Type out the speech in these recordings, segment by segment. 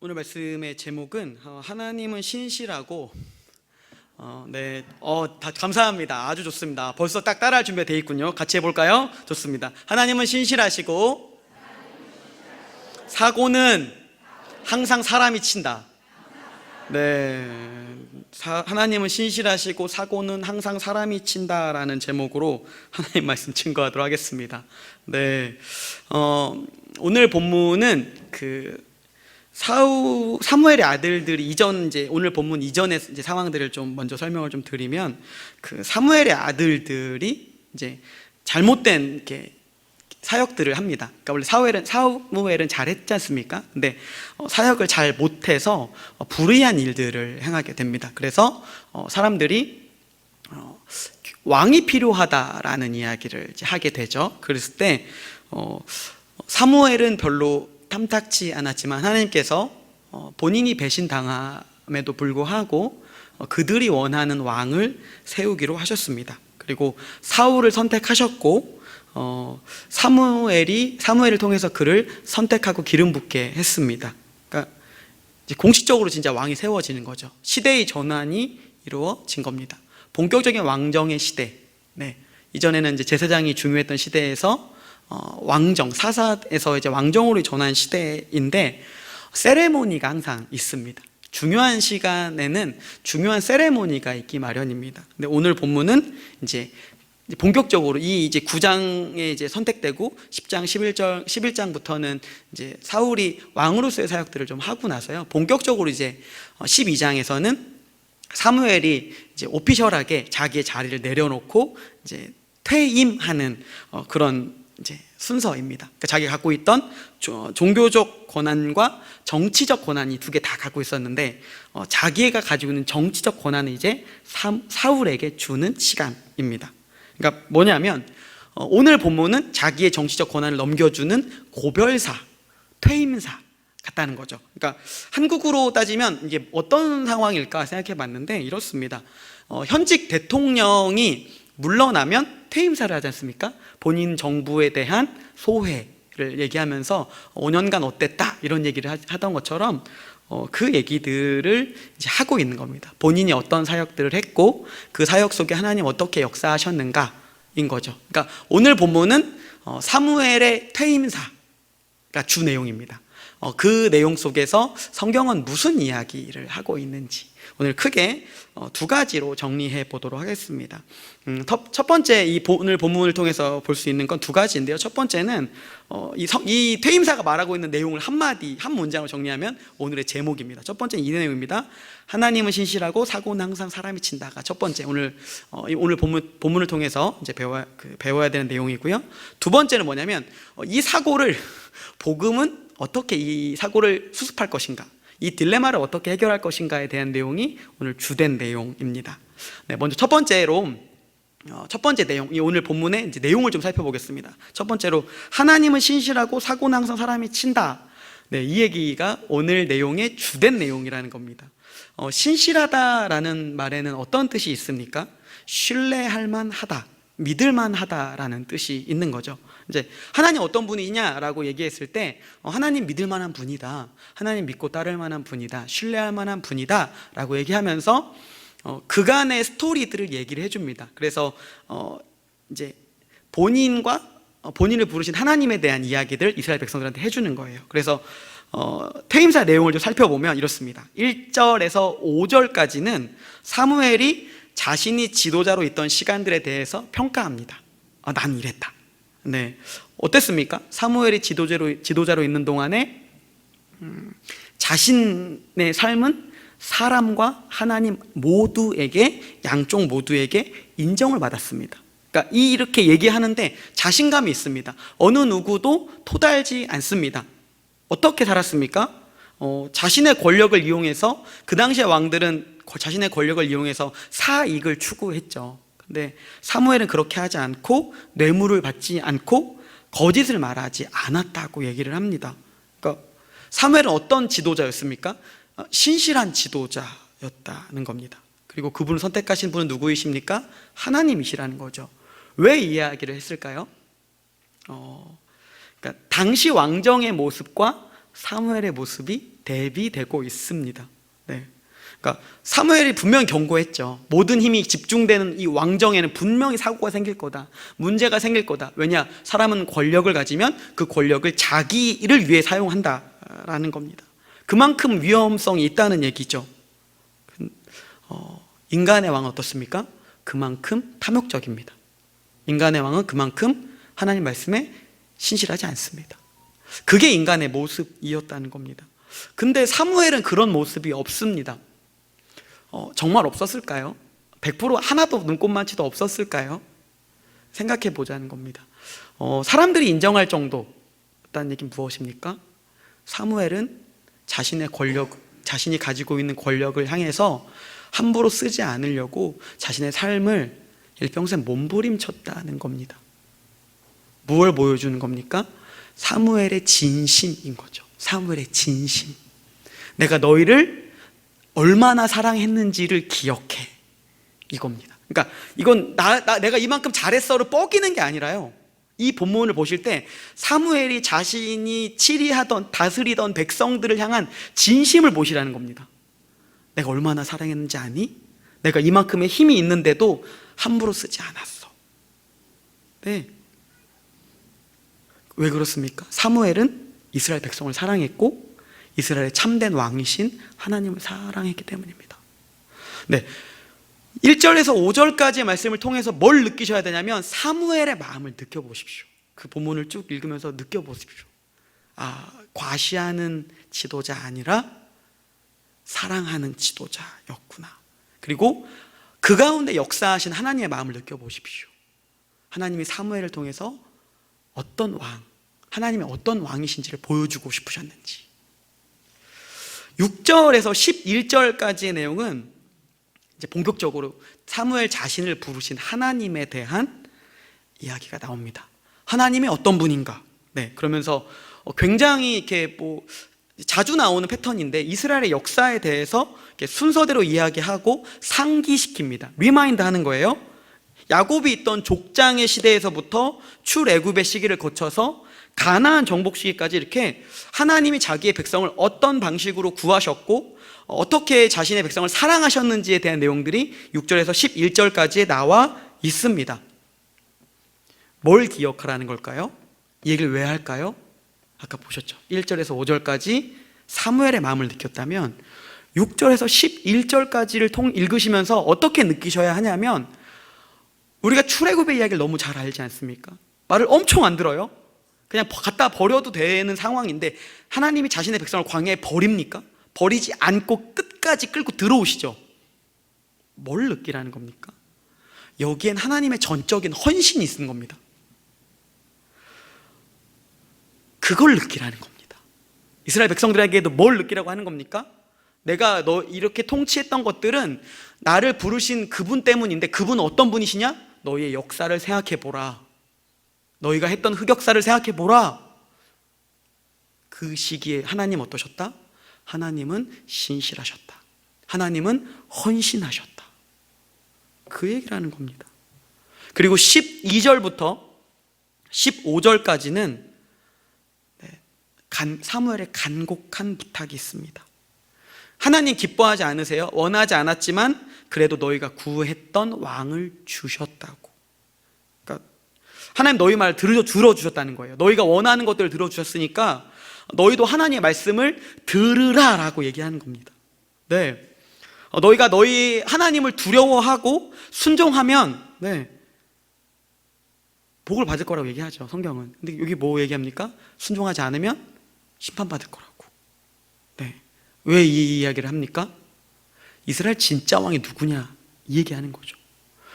오늘 말씀의 제목은 하나님은 신실하고 감사합니다. 아주 좋습니다. 벌써 딱 따라할 준비가 되어 있군요. 같이 해볼까요? 좋습니다. 하나님은 신실하시고 사고는 항상 사람이 친다. 네, 하나님은 신실하시고 사고는 항상 사람이 친다라는 제목으로 하나님 말씀 증거하도록 하겠습니다. 네, 오늘 본문은 사무엘의 아들들이 오늘 본문 이전의 상황들을 좀 먼저 설명을 좀 드리면, 사무엘의 아들들이 잘못된 사역들을 합니다. 그러니까 원래 사무엘은 잘했지 않습니까? 근데 사역을 잘 못해서 불의한 일들을 행하게 됩니다. 그래서 사람들이 왕이 필요하다라는 이야기를 하게 되죠. 그랬을 때 사무엘은 별로 탐탁치 않았지만 하나님께서 본인이 배신당함에도 불구하고 그들이 원하는 왕을 세우기로 하셨습니다. 그리고 사울을 선택하셨고 사무엘을 통해서 그를 선택하고 기름 붓게 했습니다. 그러니까 이제 공식적으로 진짜 왕이 세워지는 거죠. 시대의 전환이 이루어진 겁니다. 본격적인 왕정의 시대. 네. 이전에는 제사장이 중요했던 시대에서 왕정, 사사에서 왕정으로 전환 시대인데, 세레모니가 항상 있습니다. 중요한 시간에는 중요한 세레모니가 있기 마련입니다. 근데 오늘 본문은 본격적으로 이 9장에 선택되고 10장, 11장부터는 사울이 왕으로서의 사역들을 좀 하고 나서요, 본격적으로 12장에서는 사무엘이 오피셜하게 자기의 자리를 내려놓고 퇴임하는 그런 순서입니다. 그러니까 자기가 갖고 있던 종교적 권한과 정치적 권한이 두 개 다 갖고 있었는데, 자기가 가지고 있는 정치적 권한을 사울에게 주는 시간입니다. 그러니까 뭐냐면, 오늘 본문은 자기의 정치적 권한을 넘겨주는 고별사, 퇴임사 같다는 거죠. 그러니까 한국으로 따지면 이게 어떤 상황일까 생각해 봤는데 이렇습니다. 현직 대통령이 물러나면 퇴임사를 하지 않습니까? 본인 정부에 대한 소회를 얘기하면서 5년간 어땠다 이런 얘기를 하던 것처럼 그 얘기들을 하고 있는 겁니다. 본인이 어떤 사역들을 했고 그 사역 속에 하나님 어떻게 역사하셨는가인 거죠. 그러니까 오늘 본문은 사무엘의 퇴임사가 주 내용입니다. 그 내용 속에서 성경은 무슨 이야기를 하고 있는지 오늘 크게 두 가지로 정리해 보도록 하겠습니다. 첫 번째, 오늘 본문을 통해서 볼 수 있는 건 두 가지인데요. 첫 번째는 이 퇴임사가 말하고 있는 내용을 한 문장으로 정리하면 오늘의 제목입니다. 첫 번째는 이 내용입니다. 하나님은 신실하고 사고는 항상 사람이 친다가 첫 번째, 오늘 본문을 통해서 배워야 되는 내용이고요. 두 번째는 뭐냐면, 이 사고를 복음은 어떻게 이 사고를 수습할 것인가, 이 딜레마를 어떻게 해결할 것인가에 대한 내용이 오늘 주된 내용입니다. 네, 먼저 첫 번째 내용, 이 오늘 본문의 내용을 좀 살펴보겠습니다. 첫 번째로, 하나님은 신실하고 사고는 항상 사람이 친다. 네, 이 얘기가 오늘 내용의 주된 내용이라는 겁니다. 신실하다라는 말에는 어떤 뜻이 있습니까? 신뢰할 만하다, 믿을 만하다라는 뜻이 있는 거죠. 하나님 어떤 분이냐라고 얘기했을 때, 하나님 믿을 만한 분이다, 하나님 믿고 따를 만한 분이다, 신뢰할 만한 분이다 라고 얘기하면서 그간의 스토리들을 얘기를 해줍니다. 그래서 본인을 부르신 하나님에 대한 이야기들 이스라엘 백성들한테 해주는 거예요. 그래서 퇴임사 내용을 좀 살펴보면 이렇습니다. 1절에서 5절까지는 사무엘이 자신이 지도자로 있던 시간들에 대해서 평가합니다. 난 이랬다. 네, 어땠습니까? 사무엘이 지도자로 있는 동안에 자신의 삶은 사람과 하나님 모두에게, 양쪽 모두에게 인정을 받았습니다. 그러니까 이렇게 얘기하는데 자신감이 있습니다. 어느 누구도 토달지 않습니다. 어떻게 살았습니까? 자신의 권력을 이용해서, 그 당시의 왕들은 자신의 권력을 이용해서 사익을 추구했죠. 근데 사무엘은 그렇게 하지 않고 뇌물을 받지 않고 거짓을 말하지 않았다고 얘기를 합니다. 그러니까 사무엘은 어떤 지도자였습니까? 신실한 지도자였다는 겁니다. 그리고 그분을 선택하신 분은 누구이십니까? 하나님이시라는 거죠. 왜 이 이야기를 했을까요? 그러니까 당시 왕정의 모습과 사무엘의 모습이 대비되고 있습니다. 네. 그러니까 사무엘이 분명히 경고했죠. 모든 힘이 집중되는 이 왕정에는 분명히 사고가 생길 거다. 문제가 생길 거다. 왜냐? 사람은 권력을 가지면 그 권력을 자기를 위해 사용한다라는 겁니다. 그만큼 위험성이 있다는 얘기죠. 인간의 왕은 어떻습니까? 그만큼 탐욕적입니다. 인간의 왕은 그만큼 하나님 말씀에 신실하지 않습니다. 그게 인간의 모습이었다는 겁니다. 근데 사무엘은 그런 모습이 없습니다. 정말 없었을까요? 100% 하나도 눈꼽만치도 없었을까요? 생각해 보자는 겁니다. 사람들이 인정할 정도였다는 얘기는 무엇입니까? 사무엘은 자신의 권력, 자신이 가지고 있는 권력을 향해서 함부로 쓰지 않으려고 자신의 삶을 일평생 몸부림쳤다는 겁니다. 무엇을 보여주는 겁니까? 사무엘의 진심인 거죠. 사무엘의 진심. 내가 너희를 얼마나 사랑했는지를 기억해, 이겁니다. 그러니까 이건 내가 이만큼 잘했어를 뻐기는 게 아니라요, 이 본문을 보실 때 사무엘이 자신이 치리하던 다스리던 백성들을 향한 진심을 보시라는 겁니다. 내가 얼마나 사랑했는지 아니? 내가 이만큼의 힘이 있는데도 함부로 쓰지 않았어. 네. 왜 그렇습니까? 사무엘은 이스라엘 백성을 사랑했고 이스라엘의 참된 왕이신 하나님을 사랑했기 때문입니다. 네. 1절에서 5절까지의 말씀을 통해서 뭘 느끼셔야 되냐면 사무엘의 마음을 느껴보십시오. 그 본문을 쭉 읽으면서 느껴보십시오. 과시하는 지도자 아니라 사랑하는 지도자였구나. 그리고 그 가운데 역사하신 하나님의 마음을 느껴보십시오. 하나님이 사무엘을 통해서 어떤 왕, 하나님이 어떤 왕이신지를 보여주고 싶으셨는지. 6절에서 11절까지의 내용은 이제 본격적으로 사무엘 자신을 부르신 하나님에 대한 이야기가 나옵니다. 하나님이 어떤 분인가? 네, 그러면서 굉장히 이렇게 자주 나오는 패턴인데 이스라엘의 역사에 대해서 이렇게 순서대로 이야기하고 상기시킵니다. 리마인드 하는 거예요. 야곱이 있던 족장의 시대에서부터 출애굽의 시기를 거쳐서 가나안 정복 시기까지 이렇게 하나님이 자기의 백성을 어떤 방식으로 구하셨고 어떻게 자신의 백성을 사랑하셨는지에 대한 내용들이 6절에서 11절까지 나와 있습니다. 뭘 기억하라는 걸까요? 이 얘기를 왜 할까요? 아까 보셨죠? 1절에서 5절까지 사무엘의 마음을 느꼈다면 6절에서 11절까지를 읽으시면서 어떻게 느끼셔야 하냐면, 우리가 출애굽의 이야기를 너무 잘 알지 않습니까? 말을 엄청 안 들어요. 그냥 갖다 버려도 되는 상황인데 하나님이 자신의 백성을 광야에 버립니까? 버리지 않고 끝까지 끌고 들어오시죠. 뭘 느끼라는 겁니까? 여기엔 하나님의 전적인 헌신이 있는 겁니다. 그걸 느끼라는 겁니다. 이스라엘 백성들에게도 뭘 느끼라고 하는 겁니까? 내가 너 이렇게 통치했던 것들은 나를 부르신 그분 때문인데 그분은 어떤 분이시냐? 너희의 역사를 생각해보라. 너희가 했던 흑역사를 생각해보라. 그 시기에 하나님 어떠셨다? 하나님은 신실하셨다. 하나님은 헌신하셨다. 그 얘기라는 겁니다. 그리고 12절부터 15절까지는 사무엘의 간곡한 부탁이 있습니다. 하나님 기뻐하지 않으세요? 원하지 않았지만 그래도 너희가 구했던 왕을 주셨다고. 그러니까 하나님 너희 말을 들어주셨다는 거예요. 너희가 원하는 것들을 들어주셨으니까 너희도 하나님의 말씀을 들으라라고 얘기하는 겁니다. 네, 너희가 너희 하나님을 두려워하고 순종하면 복을 받을 거라고 얘기하죠, 성경은. 근데 여기 뭐 얘기합니까? 순종하지 않으면 심판받을 거라고. 네, 왜 이 이야기를 합니까? 이스라엘 진짜 왕이 누구냐 이 얘기하는 거죠.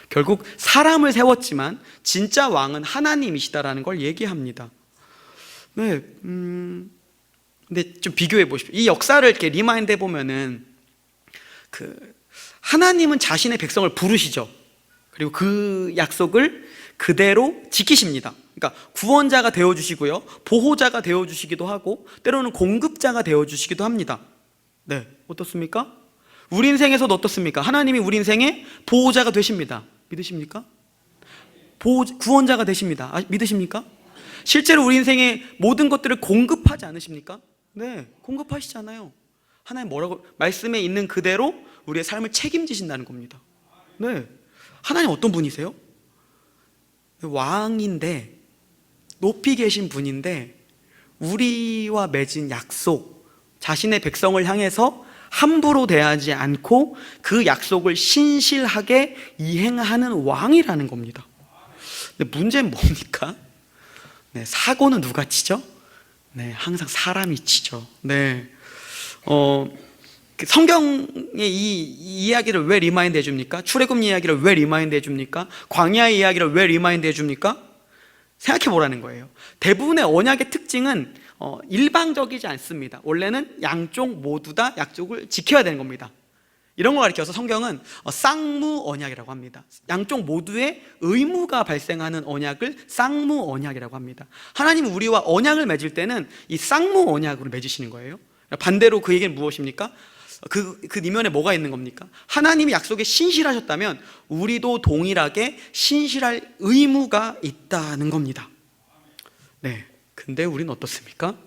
결국 사람을 세웠지만 진짜 왕은 하나님이시다라는 걸 얘기합니다. 네, 근데 좀 비교해 보십시오. 이 역사를 이렇게 리마인드 해보면은 하나님은 자신의 백성을 부르시죠. 그리고 그 약속을 그대로 지키십니다. 그러니까 구원자가 되어주시고요, 보호자가 되어주시기도 하고 때로는 공급자가 되어주시기도 합니다. 네, 어떻습니까? 우리 인생에서도 어떻습니까? 하나님이 우리 인생의 보호자가 되십니다. 믿으십니까? 구원자가 되십니다. 믿으십니까? 실제로 우리 인생의 모든 것들을 공급하지 않으십니까? 네, 공급하시잖아요. 하나님 뭐라고, 말씀에 있는 그대로 우리의 삶을 책임지신다는 겁니다. 네, 하나님 어떤 분이세요? 왕인데, 높이 계신 분인데 우리와 맺은 약속, 자신의 백성을 향해서 함부로 대하지 않고 그 약속을 신실하게 이행하는 왕이라는 겁니다. 근데 문제는 뭡니까? 네, 사고는 누가 치죠? 네, 항상 사람이 치죠. 네, 성경의 이 이야기를 왜 리마인드 해줍니까? 출애굽 이야기를 왜 리마인드 해줍니까? 광야의 이야기를 왜 리마인드 해줍니까? 생각해 보라는 거예요. 대부분의 언약의 특징은 일방적이지 않습니다. 원래는 양쪽 모두 다 약속을 지켜야 되는 겁니다. 이런 걸 가리켜서 성경은 쌍무 언약이라고 합니다. 양쪽 모두의 의무가 발생하는 언약을 쌍무 언약이라고 합니다. 하나님은 우리와 언약을 맺을 때는 이 쌍무 언약으로 맺으시는 거예요. 반대로 그 얘기는 무엇입니까? 그 이면에 뭐가 있는 겁니까? 하나님이 약속에 신실하셨다면 우리도 동일하게 신실할 의무가 있다는 겁니다. 네, 근데 우리는 어떻습니까?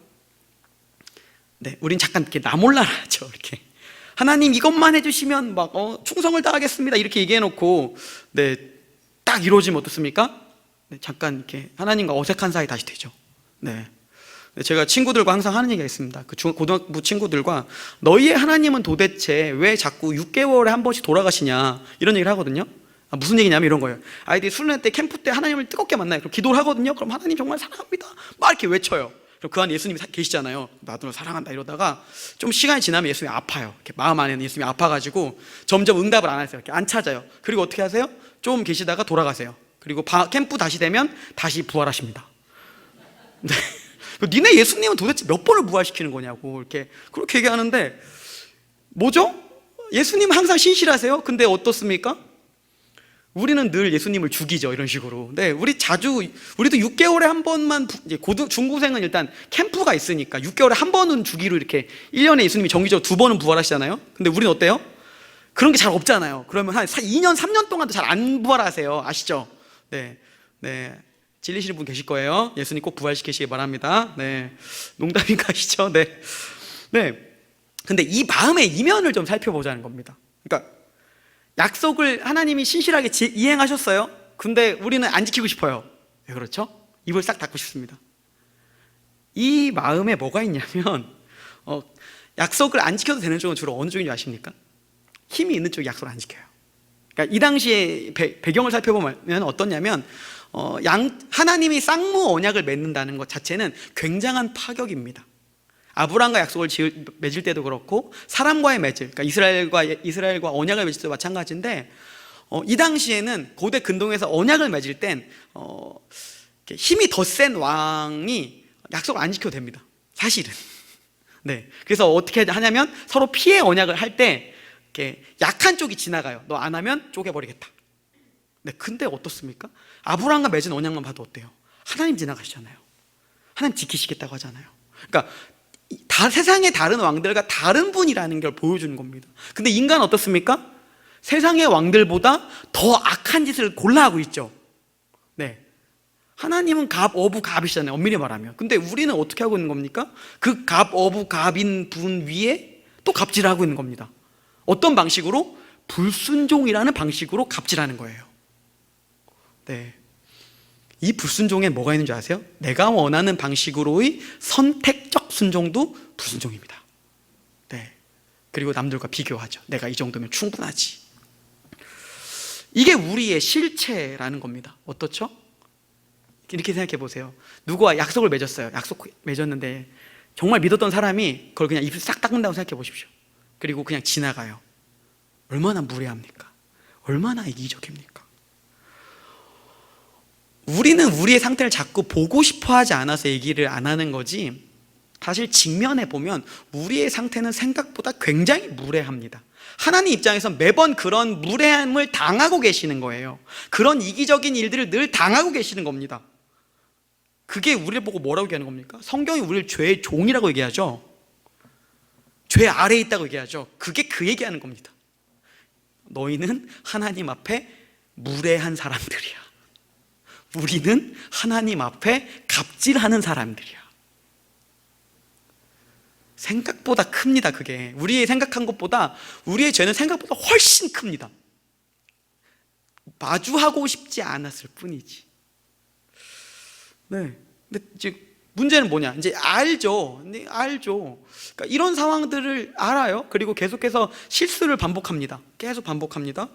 네, 우린 잠깐 이렇게 나 몰라라 하죠. 이렇게 하나님 이것만 해주시면 막 충성을 다하겠습니다 이렇게 얘기해놓고 네, 딱 이루어지면 어떻습니까? 네, 잠깐 이렇게 하나님과 어색한 사이 다시 되죠. 네, 제가 친구들과 항상 하는 얘기가 있습니다. 그 고등학부 친구들과 너희의 하나님은 도대체 왜 자꾸 6개월에 한 번씩 돌아가시냐 이런 얘기를 하거든요. 무슨 얘기냐면 이런 거예요. 아이들이 수련회 때 캠프 때 하나님을 뜨겁게 만나요. 그럼 기도를 하거든요. 그럼 하나님 정말 사랑합니다 막 이렇게 외쳐요. 그럼 그 안에 예수님이 계시잖아요. 나도 사랑한다 이러다가 좀 시간이 지나면 예수님이 아파요. 이렇게 마음 안에는 예수님이 아파가지고 점점 응답을 안 하세요. 이렇게 안 찾아요. 그리고 어떻게 하세요? 좀 계시다가 돌아가세요. 그리고 캠프 다시 되면 다시 부활하십니다. 네. 니네 예수님은 도대체 몇 번을 부활시키는 거냐고 이렇게 그렇게 얘기하는데 뭐죠? 예수님 항상 신실하세요. 근데 어떻습니까? 우리는 늘 예수님을 죽이죠. 이런 식으로. 네, 우리도 6개월에 한 번만 이제 중고생은 일단 캠프가 있으니까 6개월에 한 번은 주기로 이렇게 1년에 예수님이 정기적으로 2번은 부활하시잖아요. 근데 우리는 어때요? 그런 게 잘 없잖아요. 그러면 한 2년 3년 동안도 잘 안 부활하세요. 아시죠? 네, 네. 질리시는 분 계실 거예요. 예수님 꼭 부활시키시기 바랍니다. 네, 농담인가 하시죠? 네, 네. 근데 이 마음의 이면을 좀 살펴보자는 겁니다. 그러니까 약속을 하나님이 신실하게 이행하셨어요. 근데 우리는 안 지키고 싶어요. 왜 그렇죠? 입을 싹 닫고 싶습니다. 이 마음에 뭐가 있냐면 약속을 안 지켜도 되는 쪽은 주로 어느 쪽인 줄 아십니까? 힘이 있는 쪽이 약속을 안 지켜요. 그러니까 이 당시에 배경을 살펴보면 어떠냐면 하나님이 쌍무 언약을 맺는다는 것 자체는 굉장한 파격입니다. 아브라함과 약속을 맺을 때도 그렇고 사람과의 맺을, 그러니까 이스라엘과 언약을 맺을 때도 마찬가지인데 이 당시에는 고대 근동에서 언약을 맺을 땐 힘이 더 센 왕이 약속을 안 지켜도 됩니다. 사실은. 네. 그래서 어떻게 하냐면 서로 피해 언약을 할 때 약한 쪽이 지나가요. 너 안 하면 쪼개버리겠다. 네. 근데 어떻습니까? 아브라함과 맺은 언약만 봐도 어때요? 하나님 지나가시잖아요. 하나님 지키시겠다고 하잖아요. 그러니까 세상의 다른 왕들과 다른 분이라는 걸 보여주는 겁니다. 근데 인간은 어떻습니까? 세상의 왕들보다 더 악한 짓을 골라 하고 있죠. 네. 하나님은 갑, 어부, 갑이시잖아요. 엄밀히 말하면. 근데 우리는 어떻게 하고 있는 겁니까? 그 갑, 어부, 갑인 분 위에 또 갑질을 하고 있는 겁니다. 어떤 방식으로? 불순종이라는 방식으로 갑질하는 거예요. 네. 이 불순종에 뭐가 있는 줄 아세요? 내가 원하는 방식으로의 선택적 순종도 불순종입니다. 네. 그리고 남들과 비교하죠. 내가 이 정도면 충분하지. 이게 우리의 실체라는 겁니다. 어떻죠? 이렇게 생각해 보세요. 누구와 약속을 맺었어요. 약속 맺었는데 정말 믿었던 사람이 그걸 그냥 입을 싹 닦는다고 생각해 보십시오. 그리고 그냥 지나가요. 얼마나 무례합니까? 얼마나 이기적입니까? 우리는 우리의 상태를 자꾸 보고 싶어 하지 않아서 얘기를 안 하는 거지, 사실 직면해 보면 우리의 상태는 생각보다 굉장히 무례합니다. 하나님 입장에서 매번 그런 무례함을 당하고 계시는 거예요. 그런 이기적인 일들을 늘 당하고 계시는 겁니다. 그게 우리를 보고 뭐라고 얘기하는 겁니까? 성경이 우리를 죄의 종이라고 얘기하죠. 죄 아래에 있다고 얘기하죠. 그게 그 얘기하는 겁니다. 너희는 하나님 앞에 무례한 사람들이야. 우리는 하나님 앞에 갑질하는 사람들이야. 생각보다 큽니다. 그게 우리의 생각한 것보다, 우리의 죄는 생각보다 훨씬 큽니다. 마주하고 싶지 않았을 뿐이지. 네. 근데 이제 문제는 뭐냐? 이제 알죠. 그러니까 이런 상황들을 알아요. 그리고 계속해서 실수를 반복합니다. 계속 반복합니다.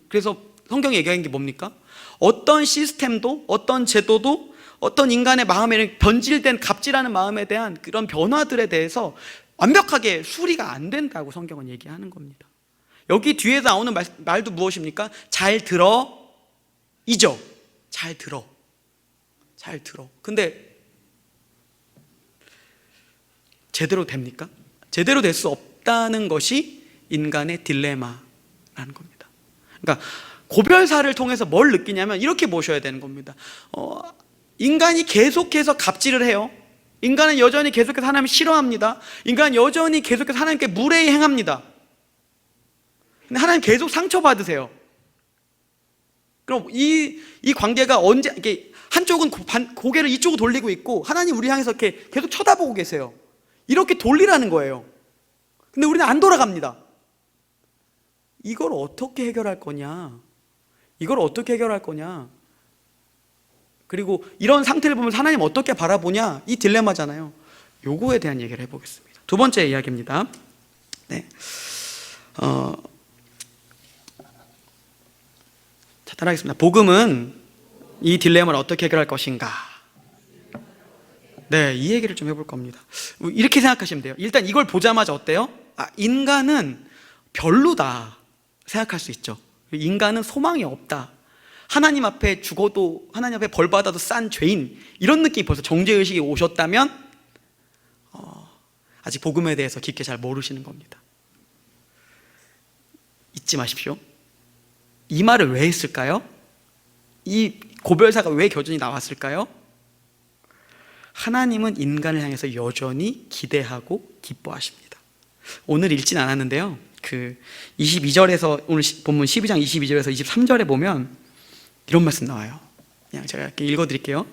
그래서 성경이 얘기하는 게 뭡니까? 어떤 시스템도, 어떤 제도도, 어떤 인간의 마음에는 변질된 갑질하는 마음에 대한 그런 변화들에 대해서 완벽하게 수리가 안 된다고 성경은 얘기하는 겁니다. 여기 뒤에서 나오는 말도 무엇입니까? 잘 들어 이죠. 잘 들어. 근데 제대로 됩니까? 제대로 될 수 없다는 것이 인간의 딜레마라는 겁니다. 그러니까 고별사를 통해서 뭘 느끼냐면 이렇게 보셔야 되는 겁니다. 인간이 계속해서 갑질을 해요. 인간은 여전히 계속해서 하나님을 싫어합니다. 인간은 여전히 계속해서 하나님께 무례히 행합니다. 근데 하나님 계속 상처받으세요. 그럼 이 관계가 언제, 이게 한쪽은 고개를 이쪽으로 돌리고 있고 하나님 우리 향해서 이렇게 계속 쳐다보고 계세요. 이렇게 돌리라는 거예요. 근데 우리는 안 돌아갑니다. 이걸 어떻게 해결할 거냐? 그리고 이런 상태를 보면서 하나님 어떻게 바라보냐? 이 딜레마잖아요. 요거에 대한 얘기를 해보겠습니다. 두 번째 이야기입니다. 네. 자, 따라하겠습니다. 복음은 이 딜레마를 어떻게 해결할 것인가? 네, 이 얘기를 좀 해볼 겁니다. 이렇게 생각하시면 돼요. 일단 이걸 보자마자 어때요? 인간은 별로다 생각할 수 있죠. 인간은 소망이 없다. 하나님 앞에 죽어도, 하나님 앞에 벌 받아도 싼 죄인, 이런 느낌이 벌써 정죄의식이 오셨다면 아직 복음에 대해서 깊게 잘 모르시는 겁니다. 잊지 마십시오. 이 말을 왜 했을까요? 이 고별사가 왜 교전이 나왔을까요? 하나님은 인간을 향해서 여전히 기대하고 기뻐하십니다. 오늘 읽진 않았는데요, 22절에서, 오늘 본문 12장 22절에서 23절에 보면 이런 말씀 나와요. 그냥 제가 이렇게 읽어드릴게요.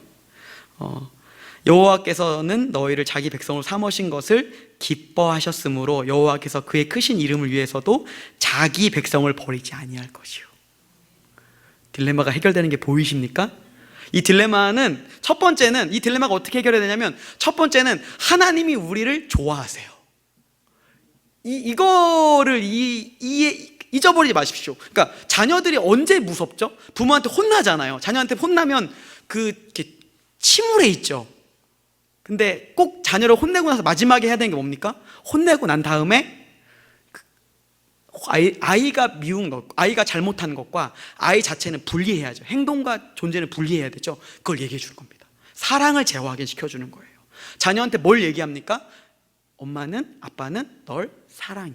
여호와께서는 너희를 자기 백성으로 삼으신 것을 기뻐하셨으므로 여호와께서 그의 크신 이름을 위해서도 자기 백성을 버리지 아니할 것이요. 딜레마가 해결되는 게 보이십니까? 이 딜레마는, 첫 번째는, 이 딜레마가 어떻게 해결해야 되냐면, 첫 번째는 하나님이 우리를 좋아하세요. 이거를 잊어버리지 마십시오. 그러니까 자녀들이 언제 무섭죠? 부모한테 혼나잖아요. 자녀한테 혼나면 이렇게 침울해 있죠. 근데 꼭 자녀를 혼내고 나서 마지막에 해야 되는 게 뭡니까? 혼내고 난 다음에 아이가 미운 것, 아이가 잘못한 것과 아이 자체는 분리해야죠. 행동과 존재는 분리해야 되죠. 그걸 얘기해 주는 겁니다. 사랑을 재확인 시켜주는 거예요. 자녀한테 뭘 얘기합니까? 엄마는, 아빠는 널 사랑해.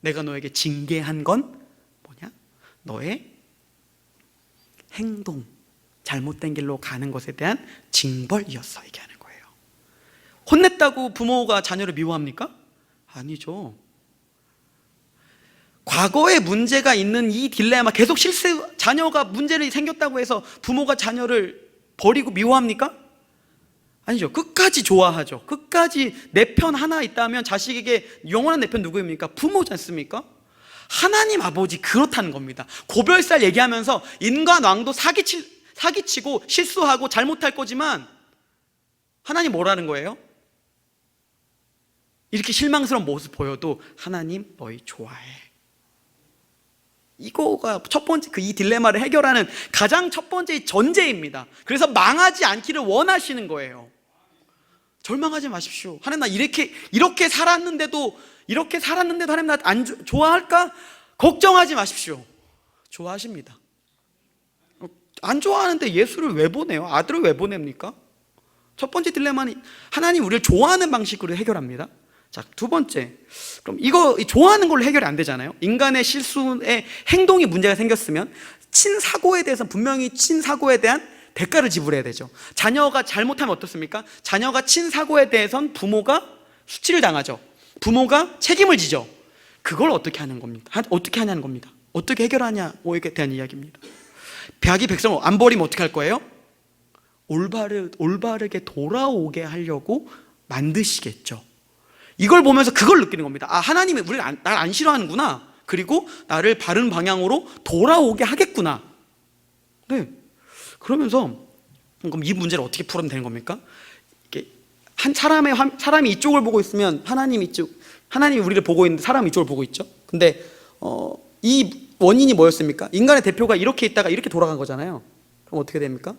내가 너에게 징계한 건 뭐냐? 너의 행동, 잘못된 길로 가는 것에 대한 징벌이었어, 얘기하는 거예요. 혼냈다고 부모가 자녀를 미워합니까? 아니죠. 과거에 문제가 있는 이 딜레마, 계속 자녀가 문제를 생겼다고 해서 부모가 자녀를 버리고 미워합니까? 아니죠. 끝까지 좋아하죠. 끝까지 내 편 하나 있다면 자식에게 영원한 내 편 누구입니까? 부모지 않습니까? 하나님 아버지 그렇다는 겁니다. 고별살 얘기하면서 인간 왕도 사기치고 실수하고 잘못할 거지만 하나님 뭐라는 거예요? 이렇게 실망스러운 모습 보여도 하나님 너희 좋아해. 이거가 첫 번째, 이 딜레마를 해결하는 가장 첫 번째 전제입니다. 그래서 망하지 않기를 원하시는 거예요. 절망하지 마십시오. 하나님 나 이렇게 살았는데도 하나님 나 안 좋아할까? 걱정하지 마십시오. 좋아하십니다. 안 좋아하는데 예수를 왜 보내요? 아들을 왜 보냅니까? 첫 번째 딜레마는 하나님 우리를 좋아하는 방식으로 해결합니다. 자, 두 번째, 그럼 이거 좋아하는 걸로 해결이 안 되잖아요. 인간의 실수에 행동이 문제가 생겼으면 친사고에 대해서 분명히 친사고에 대한 대가를 지불해야 되죠. 자녀가 잘못하면 어떻습니까? 자녀가 친사고에 대해선 부모가 수치를 당하죠. 부모가 책임을 지죠. 그걸 어떻게 하는 겁니다. 어떻게 하냐는 겁니다. 어떻게 해결하냐에 대한 이야기입니다. 자기 백성을 안 버리면 어떻게 할 거예요? 올바르게 돌아오게 하려고 만드시겠죠. 이걸 보면서 그걸 느끼는 겁니다. 아, 하나님이 날 안 싫어하는구나. 그리고 나를 바른 방향으로 돌아오게 하겠구나. 네. 그러면서 그럼 이 문제를 어떻게 풀면 되는 겁니까? 이게 한 사람이 이쪽을 보고 있으면 하나님이 우리를 보고 있는데 사람이 이쪽을 보고 있죠. 근데 이 원인이 뭐였습니까? 인간의 대표가 이렇게 있다가 이렇게 돌아간 거잖아요. 그럼 어떻게 됩니까?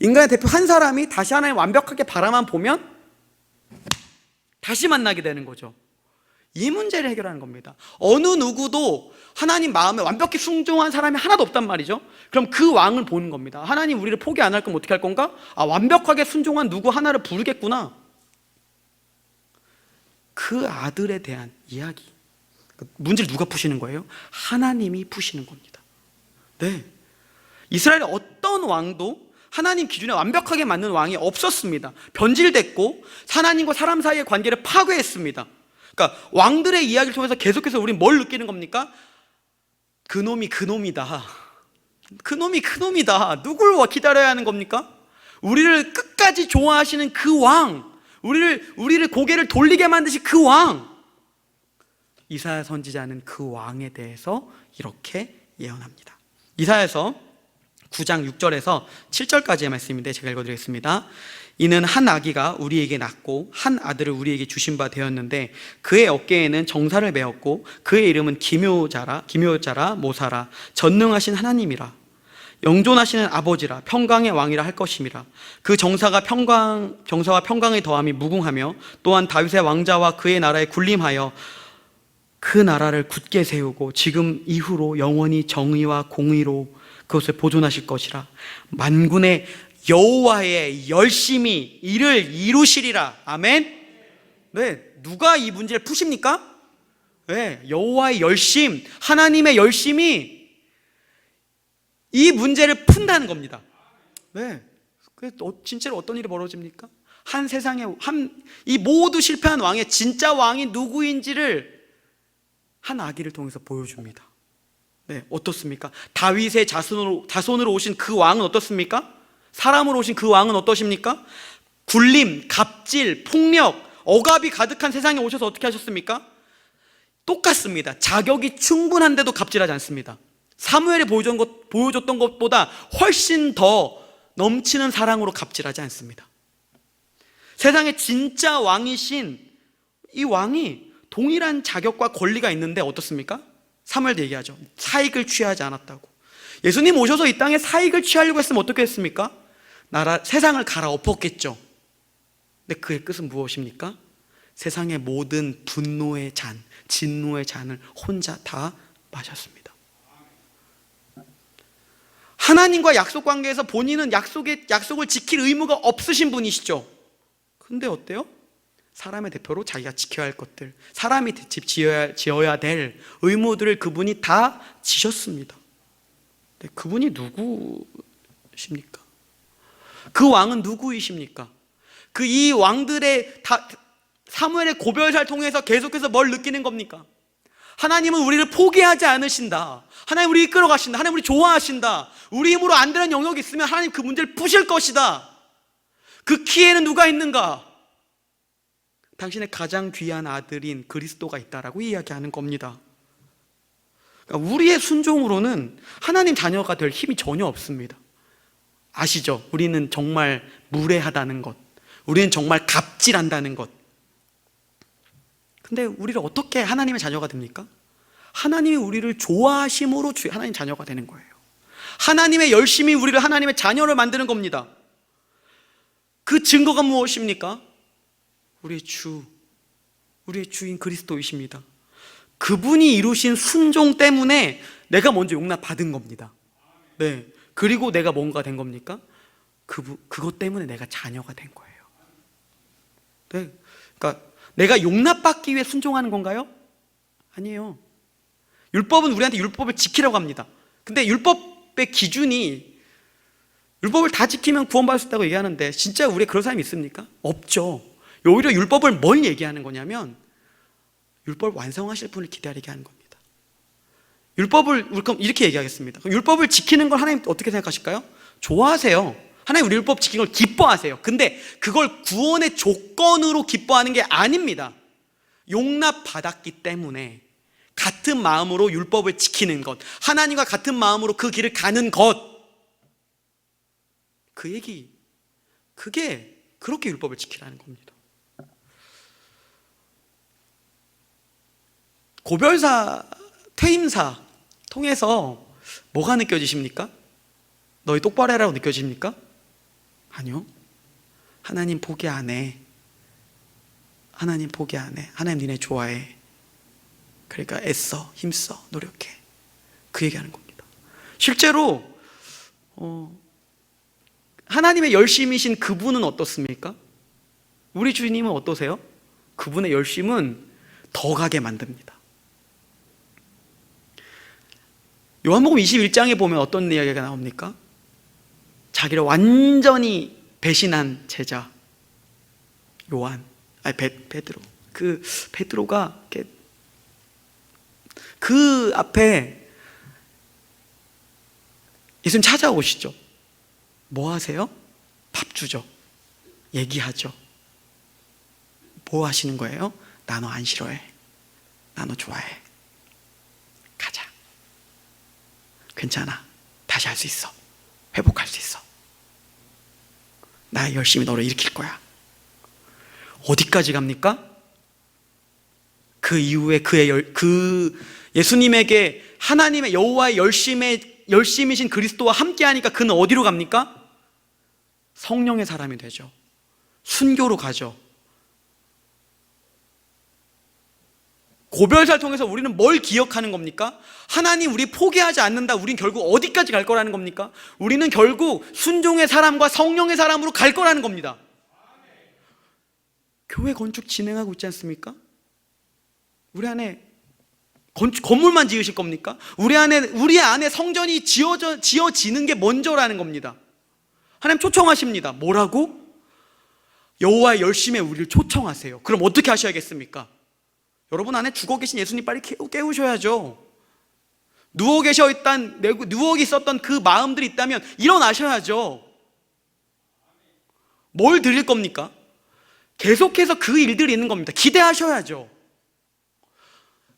인간의 대표 한 사람이 다시 하나님 완벽하게 바라만 보면 다시 만나게 되는 거죠. 이 문제를 해결하는 겁니다. 어느 누구도 하나님 마음에 완벽히 순종한 사람이 하나도 없단 말이죠. 그럼 그 왕을 보는 겁니다. 하나님 우리를 포기 안 할 거면 어떻게 할 건가? 아, 완벽하게 순종한 누구 하나를 부르겠구나. 그 아들에 대한 이야기. 문제를 누가 푸시는 거예요? 하나님이 푸시는 겁니다. 네. 이스라엘의 어떤 왕도 하나님 기준에 완벽하게 맞는 왕이 없었습니다. 변질됐고 하나님과 사람 사이의 관계를 파괴했습니다. 그러니까 왕들의 이야기를 통해서 계속해서 우리는 뭘 느끼는 겁니까? 그놈이 그놈이다. 그놈이 그놈이다. 누굴 기다려야 하는 겁니까? 우리를 끝까지 좋아하시는 그 왕, 우리를 고개를 돌리게 만드신 그 왕. 이사야 선지자는 그 왕에 대해서 이렇게 예언합니다. 이사야서 9장 6절에서 7절까지의 말씀인데 제가 읽어드리겠습니다. 이는 한 아기가 우리에게 낳고 한 아들을 우리에게 주신 바 되었는데 그의 어깨에는 정사를 메었고 그의 이름은 기묘자라 모사라 전능하신 하나님이라 영존하시는 아버지라 평강의 왕이라 할 것임이라. 그 정사와 평강의 더함이 무궁하며 또한 다윗의 왕자와 그의 나라에 군림하여 그 나라를 굳게 세우고 지금 이후로 영원히 정의와 공의로 그것을 보존하실 것이라. 만군의 여호와의 열심히 이를 이루시리라. 아멘. 네, 누가 이 문제를 푸십니까? 네, 여호와의 열심, 하나님의 열심이 이 문제를 푼다는 겁니다. 네, 진짜로 어떤 일이 벌어집니까? 한 세상에 이 모두 실패한 왕의 진짜 왕이 누구인지를 한 아기를 통해서 보여줍니다. 네, 어떻습니까? 다윗의 자손으로 오신 그 왕은 어떻습니까? 사람으로 오신 그 왕은 어떠십니까? 굴림, 갑질, 폭력, 억압이 가득한 세상에 오셔서 어떻게 하셨습니까? 똑같습니다. 자격이 충분한데도 갑질하지 않습니다. 사무엘이 보여줬던 것보다 훨씬 더 넘치는 사랑으로 갑질하지 않습니다. 세상에 진짜 왕이신 이 왕이 동일한 자격과 권리가 있는데 어떻습니까? 사무엘도 얘기하죠. 사익을 취하지 않았다고. 예수님 오셔서 이 땅에 사익을 취하려고 했으면 어떻게 했습니까? 세상을 갈아엎었겠죠. 근데 그의 끝은 무엇입니까? 세상의 모든 분노의 잔, 진노의 잔을 혼자 다 마셨습니다. 하나님과 약속 관계에서 본인은 약속을 지킬 의무가 없으신 분이시죠. 근데 어때요? 사람의 대표로 자기가 지켜야 할 것들, 사람이 지어야 될 의무들을 그분이 다 지셨습니다. 근데 그분이 누구십니까? 그 왕은 누구이십니까? 이 왕들의 사무엘의 고별사를 통해서 계속해서 뭘 느끼는 겁니까? 하나님은 우리를 포기하지 않으신다. 하나님 우리 이끌어 가신다. 하나님 우리 좋아하신다. 우리 힘으로 안 되는 영역이 있으면 하나님 그 문제를 푸실 것이다. 그 키에는 누가 있는가? 당신의 가장 귀한 아들인 그리스도가 있다라고 이야기하는 겁니다. 그러니까 우리의 순종으로는 하나님 자녀가 될 힘이 전혀 없습니다. 아시죠? 우리는 정말 무례하다는 것, 우리는 정말 갑질한다는 것. 근데 우리를 어떻게 하나님의 자녀가 됩니까? 하나님이 우리를 좋아하심으로 하나님 자녀가 되는 거예요. 하나님의 열심히 우리를 하나님의 자녀를 만드는 겁니다. 그 증거가 무엇입니까? 우리의 주인 그리스도이십니다. 그분이 이루신 순종 때문에 내가 먼저 용납받은 겁니다. 네. 그리고 내가 뭔가 된 겁니까? 그것 때문에 내가 자녀가 된 거예요. 네. 그러니까 내가 용납받기 위해 순종하는 건가요? 아니에요. 율법은 우리한테 율법을 지키라고 합니다. 근데 율법의 기준이 율법을 다 지키면 구원받을 수 있다고 얘기하는데 진짜 우리에 그런 사람이 있습니까? 없죠. 오히려 율법을 뭘 얘기하는 거냐면 율법을 완성하실 분을 기다리게 하는 겁니다. 율법을 이렇게 얘기하겠습니다. 율법을 지키는 걸 하나님 어떻게 생각하실까요? 좋아하세요. 하나님 우리 율법 지키는 걸 기뻐하세요. 근데 그걸 구원의 조건으로 기뻐하는 게 아닙니다. 용납받았기 때문에 같은 마음으로 율법을 지키는 것, 하나님과 같은 마음으로 그 길을 가는 것, 그 얘기, 그게 그렇게 율법을 지키라는 겁니다. 고별사, 퇴임사 통해서 뭐가 느껴지십니까? 너희 똑바로 해라고 느껴집니까? 아니요. 하나님 포기 안 해. 하나님 포기 안 해. 하나님 니네 좋아해. 그러니까 애써, 힘써, 노력해. 그 얘기하는 겁니다. 실제로 하나님의 열심이신 그분은 어떻습니까? 우리 주님은 어떠세요? 그분의 열심은 더 가게 만듭니다. 요한복음 21장에 보면 어떤 이야기가 나옵니까? 자기를 완전히 배신한 제자 베드로. 그 베드로가 그 앞에 예수님 찾아오시죠. 뭐 하세요? 밥 주죠. 얘기하죠. 뭐 하시는 거예요? 나 너 안 싫어해. 나 너 좋아해. 가자. 괜찮아. 다시 할 수 있어. 회복할 수 있어. 나 열심히 너를 일으킬 거야. 어디까지 갑니까? 그 이후에 예수님에게 하나님의 여호와의 열심이신 그리스도와 함께하니까 그는 어디로 갑니까? 성령의 사람이 되죠. 순교로 가죠. 고별사를 통해서 우리는 뭘 기억하는 겁니까? 하나님 우리 포기하지 않는다. 우린 결국 어디까지 갈 거라는 겁니까? 우리는 결국 순종의 사람과 성령의 사람으로 갈 거라는 겁니다. 교회 건축 진행하고 있지 않습니까? 우리 안에 건물만 지으실 겁니까? 우리 안에 성전이 지어지는 게 먼저라는 겁니다. 하나님 초청하십니다. 뭐라고? 여호와의 열심에 우리를 초청하세요. 그럼 어떻게 하셔야겠습니까? 여러분 안에 죽어 계신 예수님 빨리 깨우셔야죠. 누워 있었던 그 마음들이 있다면 일어나셔야죠. 뭘 드릴 겁니까? 계속해서 그 일들이 있는 겁니다. 기대하셔야죠.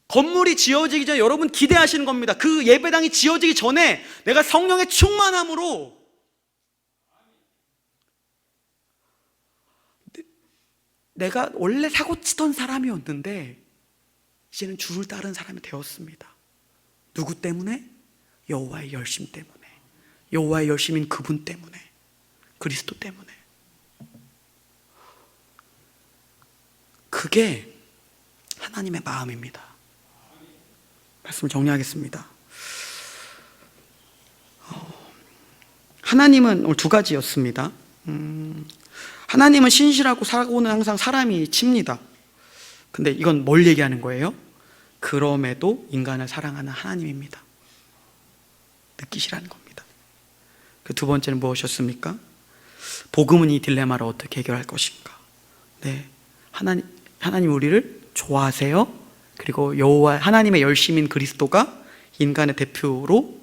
건물이 지어지기 전에 여러분 기대하시는 겁니다. 그 예배당이 지어지기 전에 내가 성령의 충만함으로 내가 원래 사고치던 사람이었는데 이제는 주를 따르는 사람이 되었습니다. 누구 때문에? 여호와의 열심 때문에. 여호와의 열심인 그분 때문에. 그리스도 때문에. 그게 하나님의 마음입니다. 말씀을 정리하겠습니다. 하나님은 오늘 두 가지였습니다. 하나님은 신실하고 사고는 항상 사람이 칩니다. 근데 이건 뭘 얘기하는 거예요? 그럼에도 인간을 사랑하는 하나님입니다. 느끼시라는 겁니다. 그 두 번째는 무엇이었습니까? 복음은 이 딜레마를 어떻게 해결할 것인가? 네, 하나님 우리를 좋아하세요. 그리고 여호와 하나님의 열심인 그리스도가 인간의 대표로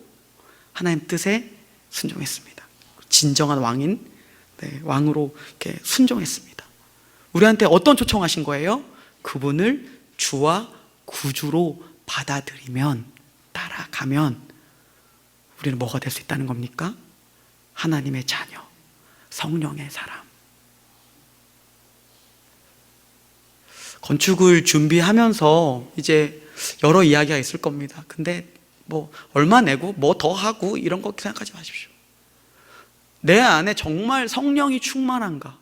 하나님 뜻에 순종했습니다. 진정한 왕인 왕으로 이렇게 순종했습니다. 우리한테 어떤 초청하신 거예요? 그분을 주와 구주로 받아들이면, 따라가면 우리는 뭐가 될 수 있다는 겁니까? 하나님의 자녀, 성령의 사람. 건축을 준비하면서 이제 여러 이야기가 있을 겁니다. 근데 뭐 얼마 내고 뭐 더 하고 이런 거 생각하지 마십시오. 내 안에 정말 성령이 충만한가?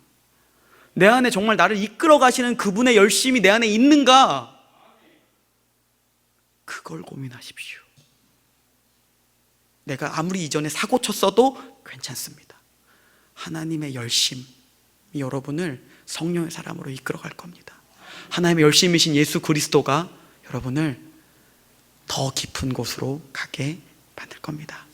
내 안에 정말 나를 이끌어 가시는 그분의 열심이 내 안에 있는가? 그걸 고민하십시오. 내가 아무리 이전에 사고 쳤어도 괜찮습니다. 하나님의 열심이 여러분을 성령의 사람으로 이끌어 갈 겁니다. 하나님의 열심이신 예수 그리스도가 여러분을 더 깊은 곳으로 가게 만들 겁니다.